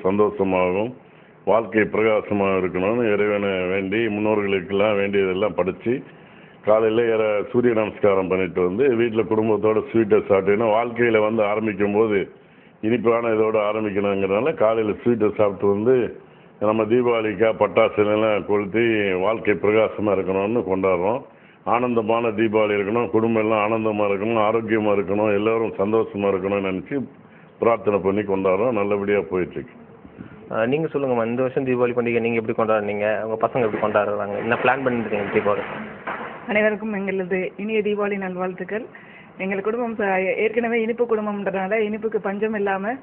சந்தோஷமாகவும் வாழ்க்கை பிரகாசமாக இருக்கணும்னு இறைவனை வேண்டி முன்னோர்களுக்கெல்லாம் வேண்டியதெல்லாம் படித்து காலையில் சூரிய நமஸ்காரம் பண்ணிட்டு வந்து வீட்டில் குடும்பத்தோட ஸ்வீட்டை சாப்பிட்டீங்கன்னா வாழ்க்கையில் ஆரம்பிக்கும் போது இனிப்பான இதோடு ஆரம்பிக்கணுங்கிறதுனால காலையில் ஸ்வீட்டை சாப்பிட்டு வந்து நம்ம தீபாவளிக்காக பட்டாசுலாம் கொளுத்தி வாழ்க்கை பிரகாசமாக இருக்கணும்னு கொண்டாடுறோம். ஆனந்தமான தீபாவளி இருக்கணும், குடும்பம் எல்லாம் ஆனந்தமாக இருக்கணும், ஆரோக்கியமாக இருக்கணும், எல்லோரும் சந்தோஷமாக இருக்கணும்னு நினச்சி பிரார்த்தனை பண்ணி கொண்டாடுறோம். நல்லபடியாக போயிட்டுருக்கு. நீங்கள் சொல்லுங்கம்மா, இந்த வருஷம் தீபாவளி பண்டிகை நீங்கள் எப்படி கொண்டாடுறீங்க, உங்கள் பசங்க எப்படி கொண்டாடுறாங்க, என்ன பிளான் பண்ணிருக்கீங்க தீபாவளி? அனைவருக்கும் எங்களது இனிய தீபாவளி நல்வாழ்த்துக்கள். எங்கள் குடும்பம் ஏற்கனவே இனிப்பு குடும்பம்ன்றனால இனிப்புக்கு பஞ்சம் இல்லாமல்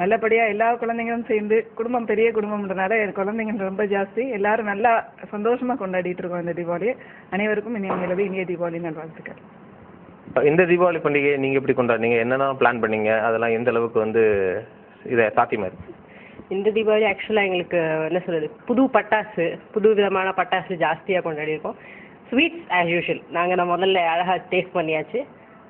நல்லபடியாக எல்லா குழந்தைங்களும் சேர்ந்து குடும்பம் பெரிய குடும்பம்ன்றனால குழந்தைங்க ரொம்ப ஜாஸ்தி, எல்லாரும் நல்லா சந்தோஷமாக கொண்டாடிட்டு இருக்கோம் இந்த தீபாவளியை. அனைவருக்கும் எங்களது இனிய தீபாவளி நல்வாழ்த்துக்கள். இந்த தீபாவளி பண்டிகையை நீங்கள் எப்படி கொண்டாடுறீங்க, என்னென்ன பிளான் பண்ணீங்க, அதெல்லாம் எந்த அளவுக்கு இதை சாத்தியமாக இருக்குது? இந்த தீபாவளி ஆக்சுவலாக எங்களுக்கு என்ன சொல்கிறது, புது விதமான பட்டாசு ஜாஸ்தியாக கொண்டாடியிருக்கோம். ஸ்வீட்ஸ் ஆஸ் யூஷுவல் நாங்கள் முதல்ல அழகாக டேஸ்ட் பண்ணியாச்சு.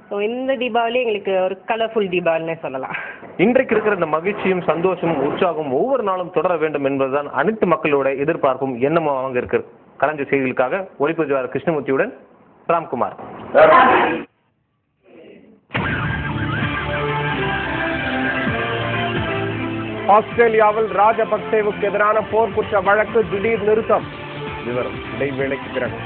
ஸோ இந்த தீபாவளி எங்களுக்கு ஒரு கலர்ஃபுல் தீபாவளினே சொல்லலாம். இன்றைக்கு இருக்கிற இந்த மகிழ்ச்சியும் சந்தோஷமும் உற்சாகம் ஒவ்வொரு நாளும் தொடர வேண்டும் என்பதுதான் அனைத்து மக்களோட எதிர்பார்ப்பும் எண்ணமும் அவங்க இருக்கு. கலைஞர் செய்திகளுக்காக ஒளிப்பதிவாளர் கிருஷ்ணமூர்த்தியுடன் ராம்குமார். ஆஸ்திரேலியாவில் ராஜபக்சேவுக்கு எதிரான போர்க்குற்ற வழக்கு திடீர் நிறுத்தம். விவரம் இடைவேளைக்கு பிறகு.